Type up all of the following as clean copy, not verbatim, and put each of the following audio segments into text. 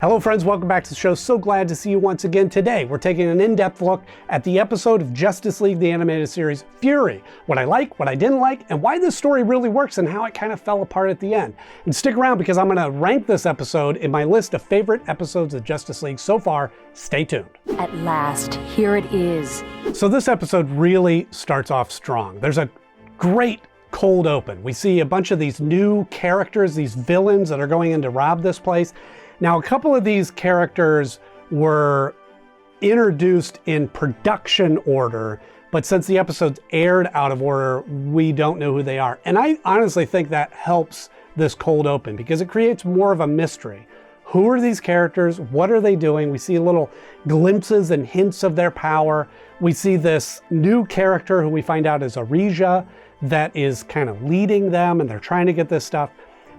Hello friends, welcome back to the show. So glad to see you once again. Today, we're taking an in-depth look at the episode of Justice League, the animated series, Fury. What I like, what I didn't like, and why this story really works and how it kind of fell apart at the end. And stick around because I'm gonna rank this episode in my list of favorite episodes of Justice League so far. Stay tuned. At last, here it is. So this episode really starts off strong. There's a great cold open. We see a bunch of these new characters, these villains that are going in to rob this place. Now, a couple of these characters were introduced in production order, but since the episode's aired out of order, we don't know who they are. And I honestly think that helps this cold open because it creates more of a mystery. Who are these characters? What are they doing? We see little glimpses and hints of their power. We see this new character who we find out is Arisia that is kind of leading them, and they're trying to get this stuff.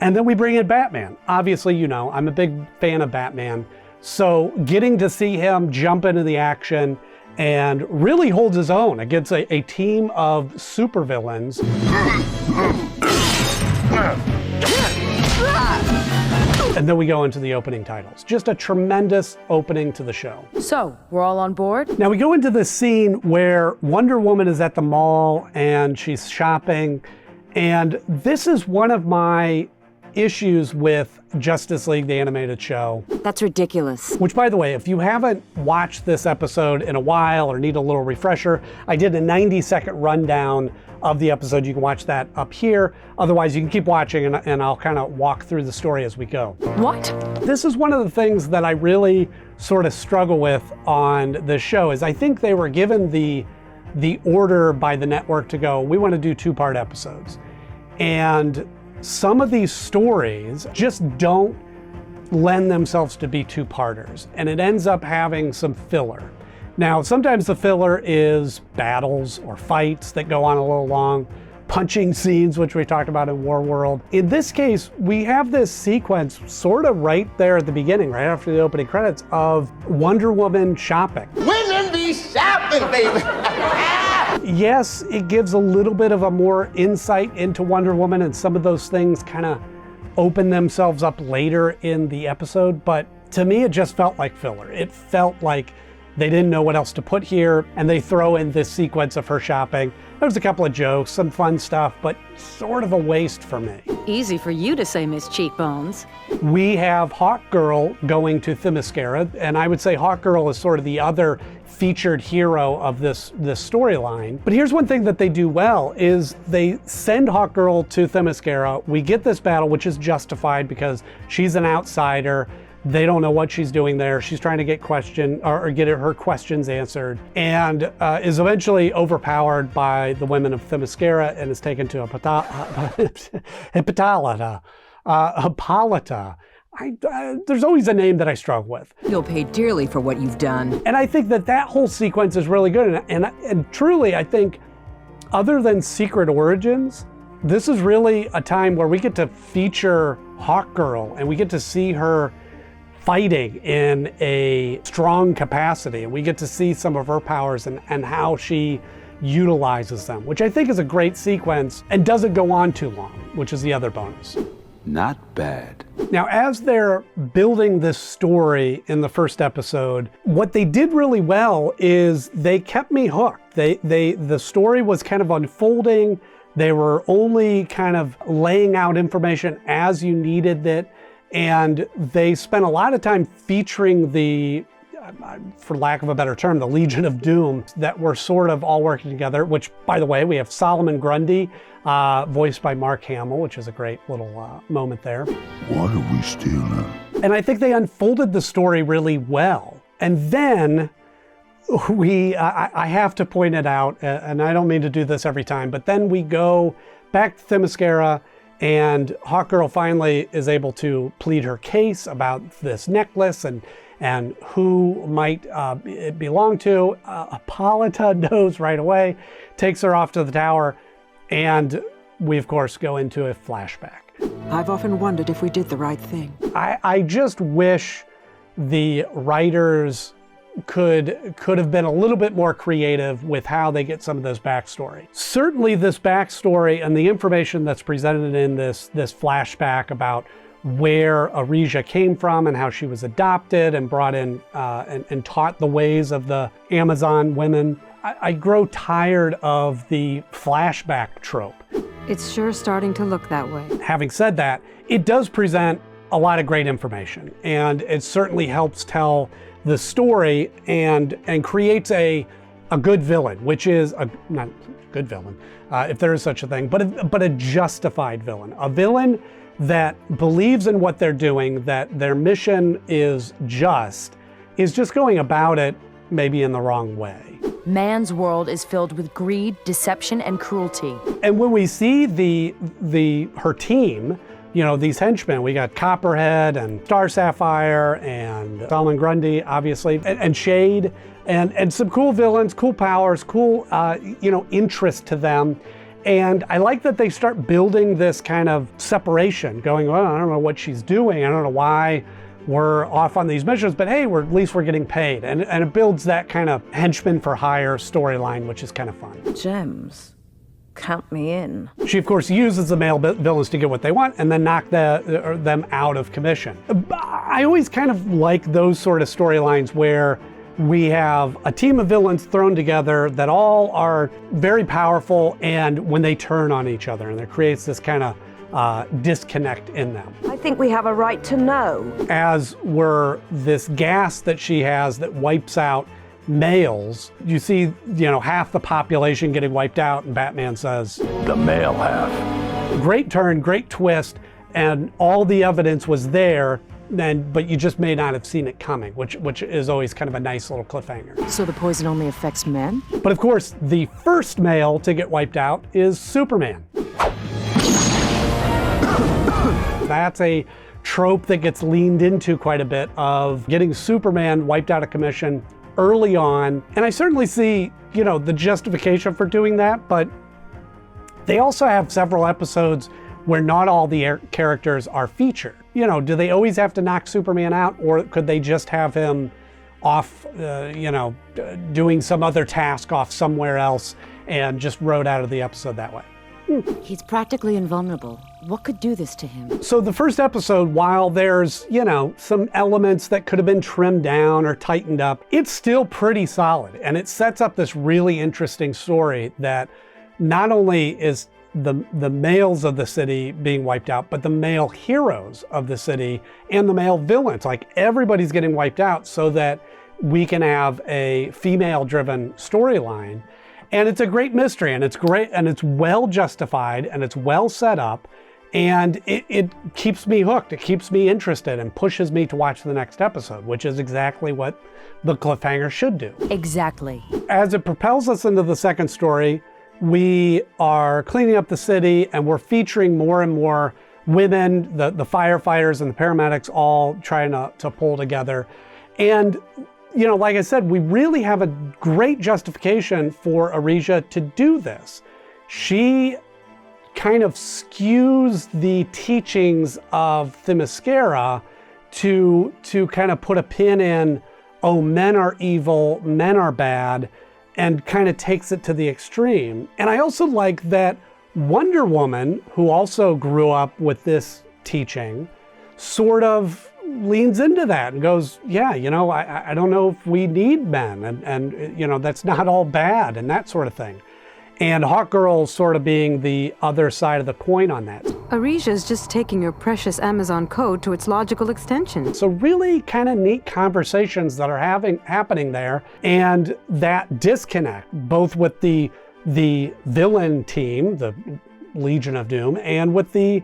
And then we bring in Batman. Obviously, you know, I'm a big fan of Batman. So getting to see him jump into the action and really holds his own against a team of supervillains. And then we go into the opening titles. Just a tremendous opening to the show. So, we're all on board? Now we go into this scene where Wonder Woman is at the mall and she's shopping. And this is one of my issues with Justice League, the animated show. That's ridiculous. Which, by the way, if you haven't watched this episode in a while or need a little refresher, I did a 90-second rundown of the episode. You can watch that up here. Otherwise, you can keep watching and I'll kind of walk through the story as we go. What? This is one of the things that I really sort of struggle with on this show is I think they were given the order by the network to go, we want to do two-part episodes. And some of these stories just don't lend themselves to be two-parters, and it ends up having some filler. Now, sometimes the filler is battles or fights that go on a little long, punching scenes, which we talked about in War World. In this case, we have this sequence sort of right there at the beginning, right after the opening credits, of Wonder Woman shopping. Women be shopping, baby. Yes, it gives a little bit of a more insight into Wonder Woman, and some of those things kind of open themselves up later in the episode, but to me it just felt like filler. It felt like they didn't know what else to put here, and they throw in this sequence of her shopping. There was a couple of jokes, some fun stuff, but sort of a waste for me. Easy for you to say, Miss Cheekbones. We have Hawkgirl going to Themyscira, and I would say Hawkgirl is sort of the other featured hero of this storyline. But here's one thing that they do well is they send Hawkgirl to Themyscira. We get this battle, which is justified because she's an outsider. They don't know what she's doing there. She's trying to get get her questions answered, and is eventually overpowered by the women of Themyscira and is taken to Hippolyta. There's always a name that I struggle with. You'll pay dearly for what you've done. And I think that whole sequence is really good. And truly, I think, other than Secret Origins, this is really a time where we get to feature Hawkgirl and we get to see her fighting in a strong capacity, and we get to see some of her powers and how she utilizes them, which I think is a great sequence and doesn't go on too long, which is the other bonus. Not bad. Now, as they're building this story in the first episode, what they did really well is they kept me hooked. The story was kind of unfolding. They were only kind of laying out information as you needed it. And they spent a lot of time featuring the, for lack of a better term, the Legion of Doom that were sort of all working together, which, by the way, we have Solomon Grundy, voiced by Mark Hamill, which is a great little moment there. What are we stealing? And I think they unfolded the story really well. And then I have to point it out, and I don't mean to do this every time, but then we go back to Themyscira, and Hawkgirl finally is able to plead her case about this necklace and who might it belong to. Hippolyta knows right away, takes her off to the tower, and we, of course, go into a flashback. I've often wondered if we did the right thing. I just wish the writers could have been a little bit more creative with how they get some of this backstory. Certainly this backstory and the information that's presented in this flashback about where Arisia came from and how she was adopted and brought in and taught the ways of the Amazon women. I grow tired of the flashback trope. It's sure starting to look that way. Having said that, it does present a lot of great information, and it certainly helps tell the story and creates a good villain, which is not good villain, if there is such a thing, but a justified villain, a villain that believes in what they're doing, that their mission is just going about it maybe in the wrong way. Man's world is filled with greed, deception, and cruelty. And when we see her team, these henchmen, we got Copperhead and Star Sapphire and Solomon Grundy, obviously, and Shade, and some cool villains, cool powers, cool, interest to them. And I like that they start building this kind of separation, going, well, I don't know what she's doing. I don't know why we're off on these missions, but hey, at least we're getting paid. And it builds that kind of henchman for hire storyline, which is kind of fun. Gems. Count me in. She, of course, uses the male villains to get what they want and then knock them out of commission. I always kind of like those sort of storylines where we have a team of villains thrown together that all are very powerful, and when they turn on each other, and there creates this kind of disconnect in them. I think we have a right to know. As were this gas that she has that wipes out males. You see, half the population getting wiped out, and Batman says, The male half. Great turn, great twist, and all the evidence was there, but you just may not have seen it coming, which is always kind of a nice little cliffhanger. So the poison only affects men? But of course, the first male to get wiped out is Superman. That's a trope that gets leaned into quite a bit, of getting Superman wiped out of commission early on. And I certainly see, the justification for doing that, but they also have several episodes where not all the characters are featured. Do they always have to knock Superman out, or could they just have him off, doing some other task off somewhere else and just wrote out of the episode that way? He's practically invulnerable. What could do this to him? So the first episode, while there's, some elements that could have been trimmed down or tightened up, it's still pretty solid. And it sets up this really interesting story that not only is the males of the city being wiped out, but the male heroes of the city and the male villains. Like, everybody's getting wiped out so that we can have a female-driven storyline. And it's a great mystery, and it's great, and it's well justified, and it's well set up, and it keeps me hooked. It keeps me interested and pushes me to watch the next episode, which is exactly what the cliffhanger should do. Exactly. As it propels us into the second story, we are cleaning up the city, and we're featuring more and more women, the firefighters and the paramedics all trying to pull together. And like I said, we really have a great justification for Arisia to do this. She kind of skews the teachings of Themyscira to kind of put a pin in, oh, men are evil, men are bad, and kind of takes it to the extreme. And I also like that Wonder Woman, who also grew up with this teaching, sort of leans into that and goes, yeah, I don't know if we need men, and that's not all bad, and that sort of thing. And Hawkgirl sort of being the other side of the coin on that. Arisia's just taking your precious Amazon code to its logical extension. So really kind of neat conversations that are happening there, and that disconnect, both with the villain team, the Legion of Doom, and with the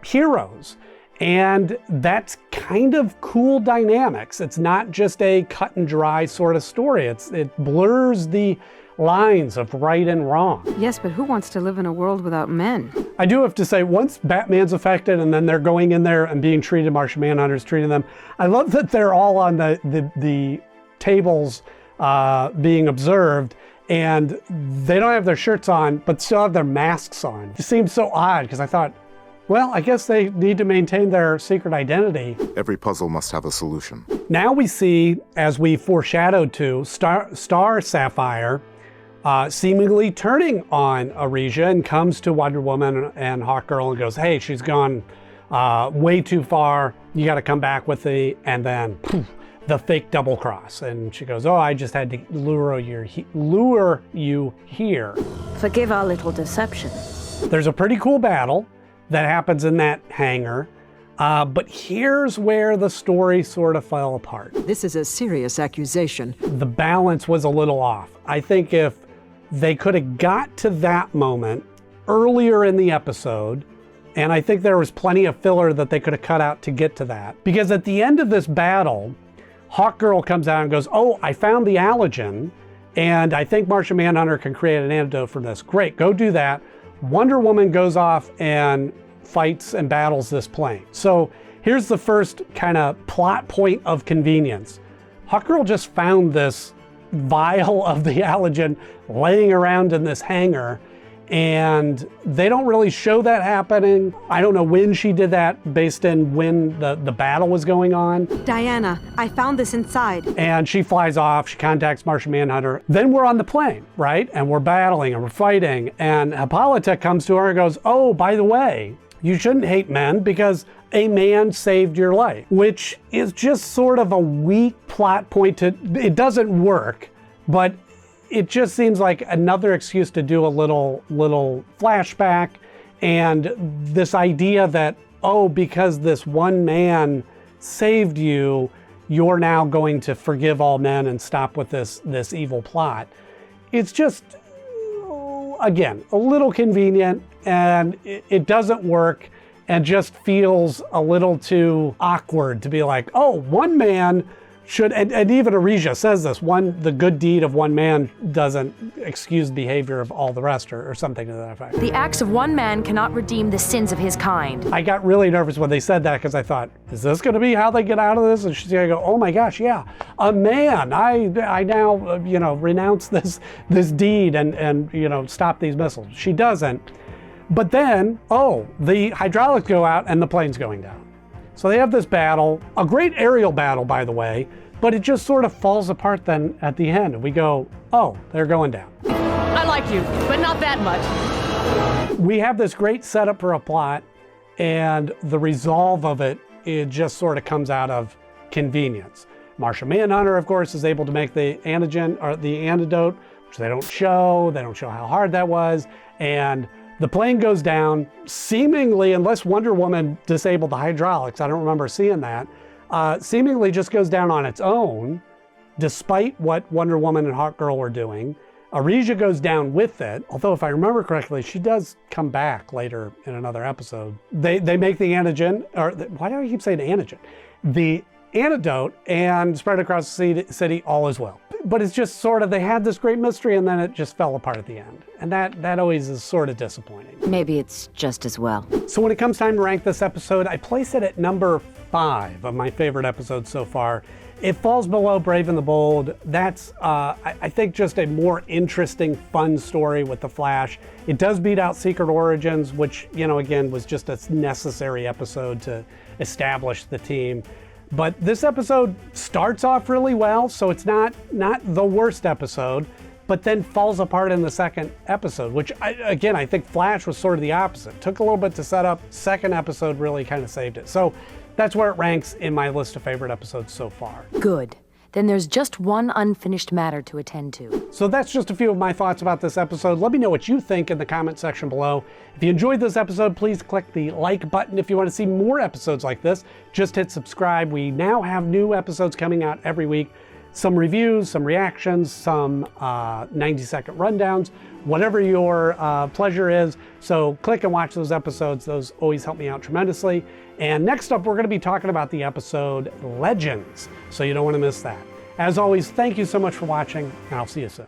heroes. And that's kind of cool dynamics. It's not just a cut and dry sort of story. It blurs the lines of right and wrong. Yes, but who wants to live in a world without men? I do have to say, once Batman's affected and then they're going in there and being treated, Martian Manhunter's treating them, I love that they're all on the tables being observed, and they don't have their shirts on, but still have their masks on. It seems so odd, because I thought, well, I guess they need to maintain their secret identity. Every puzzle must have a solution. Now we see, as we foreshadowed to, Star Sapphire seemingly turning on Arisia, and comes to Wonder Woman and Hawkgirl and goes, hey, she's gone way too far. You got to come back with and then poof, the fake double cross. And she goes, oh, I just had to lure you here. Forgive our little deception. There's a pretty cool battle that happens in that hangar. But here's where the story sort of fell apart. This is a serious accusation. The balance was a little off. I think if they could have got to that moment earlier in the episode, and I think there was plenty of filler that they could have cut out to get to that. Because at the end of this battle, Hawkgirl comes out and goes, oh, I found the allergen, and I think Martian Manhunter can create an antidote for this. Great, go do that. Wonder Woman goes off and fights and battles this plane. So here's the first kind of plot point of convenience. Hawkgirl just found this vial of the allergen laying around in this hangar, and they don't really show that happening. I don't know when she did that based in when the battle was going on. Diana, I found this inside. And she flies off, she contacts Martian Manhunter. Then we're on the plane, right? And we're battling and we're fighting, and Hippolyta comes to her and goes, oh, by the way, you shouldn't hate men because a man saved your life, which is just sort of a weak plot point. It doesn't work, but it just seems like another excuse to do a little flashback, and this idea that, oh, because this one man saved you, you're now going to forgive all men and stop with this evil plot. It's just, again, a little convenient, and it doesn't work, and just feels a little too awkward to be like, oh, one man should, and even Arisia says this, the good deed of one man doesn't excuse behavior of all the rest, or something to that effect. The acts of one man cannot redeem the sins of his kind. I got really nervous when they said that, because I thought, is this going to be how they get out of this? And she's going to go, oh my gosh, yeah, a man, I now, renounce this deed and stop these missiles. She doesn't. But then, oh, the hydraulics go out and the plane's going down. So they have this battle, a great aerial battle, by the way, but it just sort of falls apart then at the end. And we go, oh, they're going down. I like you, but not that much. We have this great setup for a plot, and the resolve of it just sort of comes out of convenience. Martian Manhunter, of course, is able to make the antigen, or the antidote, which they don't show. They don't show how hard that was. And the plane goes down, seemingly, unless Wonder Woman disabled the hydraulics, I don't remember seeing that, seemingly just goes down on its own, despite what Wonder Woman and Hawkgirl were doing. Arisia goes down with it, although if I remember correctly, she does come back later in another episode. They make the antigen, or why do I keep saying antigen? The antidote, and spread across the city, all is well. But it's just sort of, they had this great mystery and then it just fell apart at the end. And that always is sort of disappointing. Maybe it's just as well. So when it comes time to rank this episode, I place it at number 5 of my favorite episodes so far. It falls below Brave and the Bold. That's, I think, just a more interesting, fun story with The Flash. It does beat out Secret Origins, which, again, was just a necessary episode to establish the team. But this episode starts off really well, so it's not the worst episode, but then falls apart in the second episode, which, I think Flash was sort of the opposite. Took a little bit to set up, second episode really kind of saved it. So that's where it ranks in my list of favorite episodes so far. Good. Then there's just one unfinished matter to attend to. So that's just a few of my thoughts about this episode. Let me know what you think in the comment section below. If you enjoyed this episode, please click the like button. If you want to see more episodes like this, just hit subscribe. We now have new episodes coming out every week. Some reviews, some reactions, some 90-second rundowns, whatever your pleasure is. So click and watch those episodes. Those always help me out tremendously. And next up, we're going to be talking about the episode Legends. So you don't want to miss that. As always, thank you so much for watching, and I'll see you soon.